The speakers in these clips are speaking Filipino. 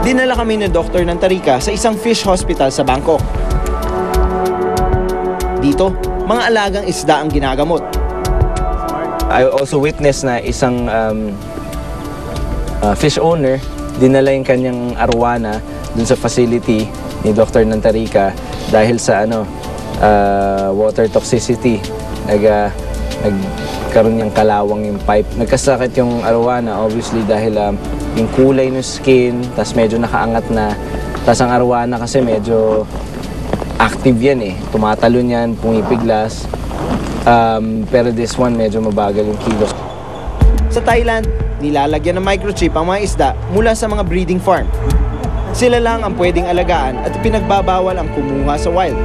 Dinala kami ni Dr. Nantarika sa isang fish hospital sa Bangkok. Dito, mga alagang isda ang ginagamot. I also witnessed na isang fish owner dinala yung kanyang arwana dun sa facility ni Dr. Nantarika dahil sa water toxicity. Nagkaroon niyang kalawang yung pipe. Nagkasakit yung arwana obviously dahil yung kulay ng skin, tas medyo nakaangat na. Tas ang arwana kasi medyo active yan eh. Tumatalon yan, pumipiglas. Pero this one medyo mabagal yung kilos. Sa Thailand, nilalagyan ng microchip ang mga isda mula sa mga breeding farm. Sila lang ang pwedeng alagaan at pinagbabawal ang kumuha sa wild.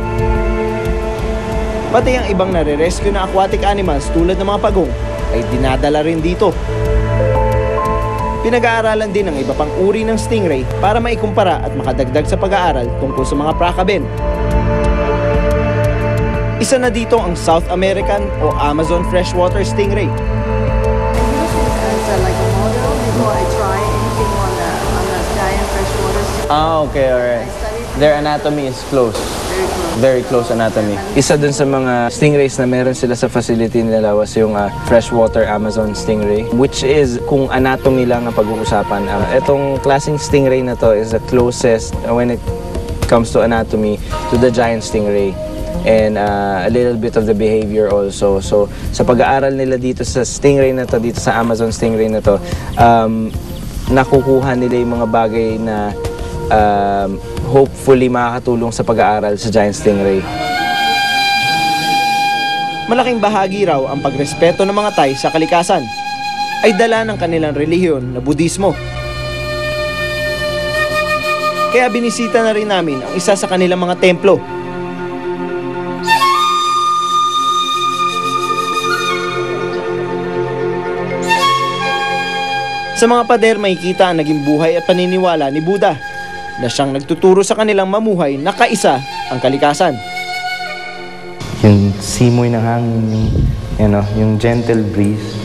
Pati ang ibang nare-rescue na aquatic animals tulad ng mga pagong ay dinadala rin dito. Pinag-aaralan din ang iba pang uri ng stingray para maikumpara at makadagdag sa pag-aaral tungkol sa mga prakaben. Isa na dito ang South American o Amazon freshwater stingray. Okay, alright. Their anatomy is close. Very close anatomy. Isa dun sa mga stingrays na meron sila sa facility nila was yung freshwater Amazon stingray, which is kung anatomy lang ang pag-uusapan. Itong klaseng stingray na to is the closest when it comes to anatomy to the giant stingray. And a little bit of the behavior also. So sa pag-aaral nila dito sa stingray na to, dito sa Amazon stingray na to, nakukuha nila yung mga bagay na hopefully makakatulong sa pag-aaral sa giant stingray. Malaking bahagi raw ang pagrespeto ng mga Thai sa kalikasan ay dala ng kanilang relihiyon na Budismo. Kaya binisita na rin namin ang isa sa kanilang mga templo. Sa mga pader makikita ang naging buhay at paniniwala ni Buddha na siyang nagtuturo sa kanilang mamuhay na kaisa ang kalikasan. Yung simoy ng hangin, yung gentle breeze,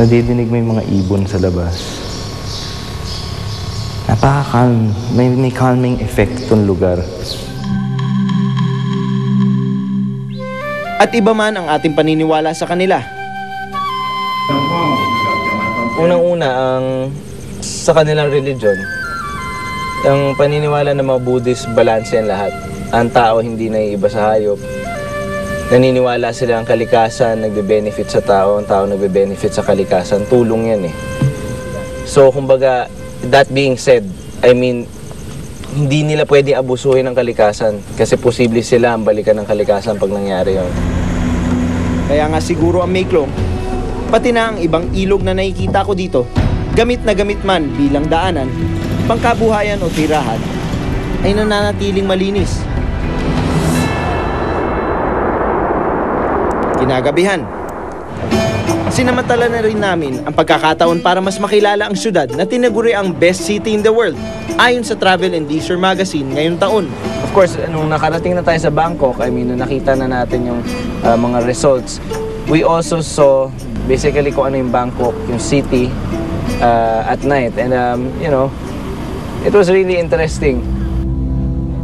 nadidinig mo yung mga ibon sa labas. Napaka-calm, may calming effect itong lugar. At iba man ang ating paniniwala sa kanila. Unang-una, sa kanilang religion, yung paniniwala ng mga Buddhist, balance yan lahat. Ang tao hindi naiiba sa hayop. Naniniwala sila ang kalikasan, nagbe-benefit sa tao, ang tao nagbe-benefit sa kalikasan. Tulong yan eh. So, kumbaga, that being said, I mean, hindi nila pwedeng abusuhin ang kalikasan kasi posible sila ang balikan ng kalikasan pag nangyari yun. Kaya nga siguro ang Maeklong, pati na ang ibang ilog na nakikita ko dito, gamit na gamit man bilang daanan, pangkabuhayan o tirahan, ay nananatiling malinis. Kinagabihan, sinamantala na rin namin ang pagkakataon para mas makilala ang syudad na tinaguri ang best city in the world ayon sa Travel and Leisure Magazine ngayong taon. Of course, nung nakarating na tayo sa Bangkok, nung nakita na natin yung mga results, we also saw basically kung ano yung Bangkok, yung city at night. And it was really interesting.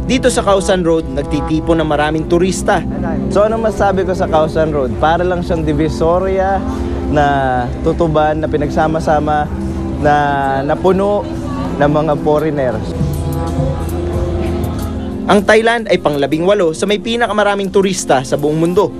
Dito sa Khao San Road, nagtitipon ng maraming turista. So anong masabi ko sa Khao San Road? Para lang siyang divisoria na tutuban, na pinagsama-sama, na napuno ng mga foreigners. Ang Thailand ay pang-18 sa may pinakamaraming turista sa buong mundo.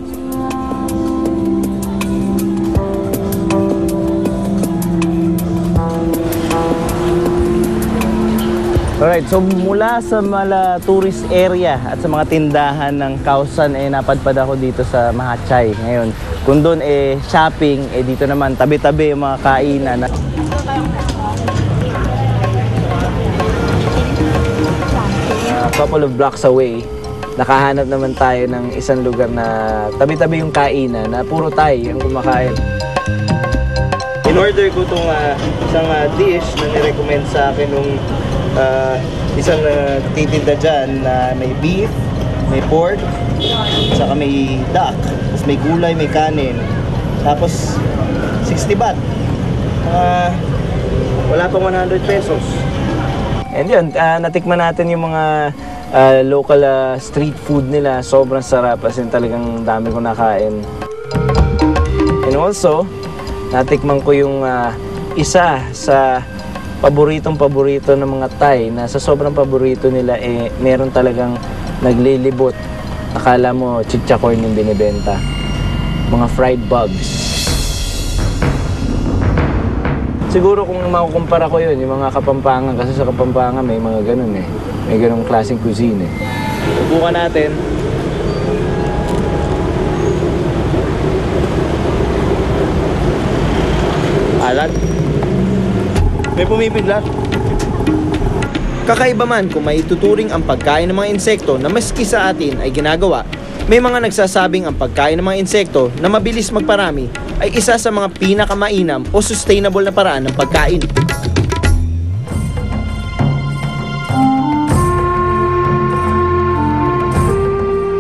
Alright, so mula sa mga tourist area at sa mga tindahan ng Khao San, napadpad ako dito sa Mahachai ngayon. Kung doon shopping, dito naman tabi-tabi yung mga kainan. A couple of blocks away, nakahanap naman tayo ng isang lugar na tabi-tabi yung kainan na puro Thai ang kumakain. In-order ko itong isang dish na nirecommend sa akin nung isang titinda dyan na may beef, may pork, saka may duck, tapos may gulay, may kanin, tapos 60 baht. Wala pang 100 pesos. And yun, natikman natin yung mga local street food nila. Sobrang sarap, as in talagang dami ko nakain. And also, natikman ko yung isa sa paborito ng mga Thai na sa sobrang paborito nila meron talagang naglilibot. Akala mo chichakorn yung binibenta. Mga fried bugs. Siguro kung makukumpara ko yun, yung mga Kapampangan, kasi sa Kapampangan may mga ganun may ganung klaseng cuisine Subukan natin. Alat. May pumipiglas. Kakaiba man kung maituturing ang pagkain ng mga insekto na maski sa atin ay ginagawa, may mga nagsasabing ang pagkain ng mga insekto na mabilis magparami ay isa sa mga pinakamainam o sustainable na paraan ng pagkain.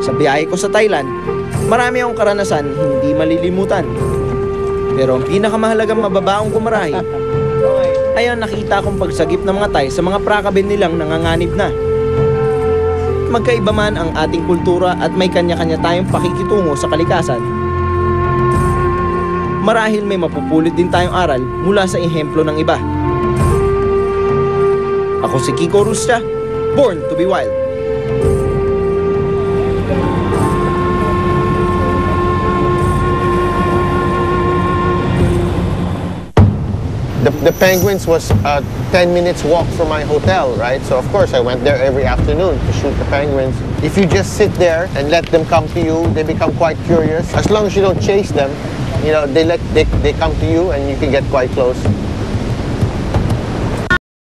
Sa biyahe ko sa Thailand, marami akong karanasan hindi malilimutan. Pero ang pinakamahalagang mababaong kumarahi ay ang nakita kong pagsagip ng mga Thai sa mga prakabin nilang nanganganib na. Magkaiba man ang ating kultura at may kanya-kanya tayong pakikitungo sa kalikasan, marahil may mapupulot din tayong aral mula sa ehemplo ng iba. Ako si Kiko Rustia, born to be wild. The Penguins was 10 minutes walk from my hotel, right? So of course I went there every afternoon to shoot the penguins. If you just sit there and let them come to you, they become quite curious. As long as you don't chase them, you know, they come to you and you can get quite close.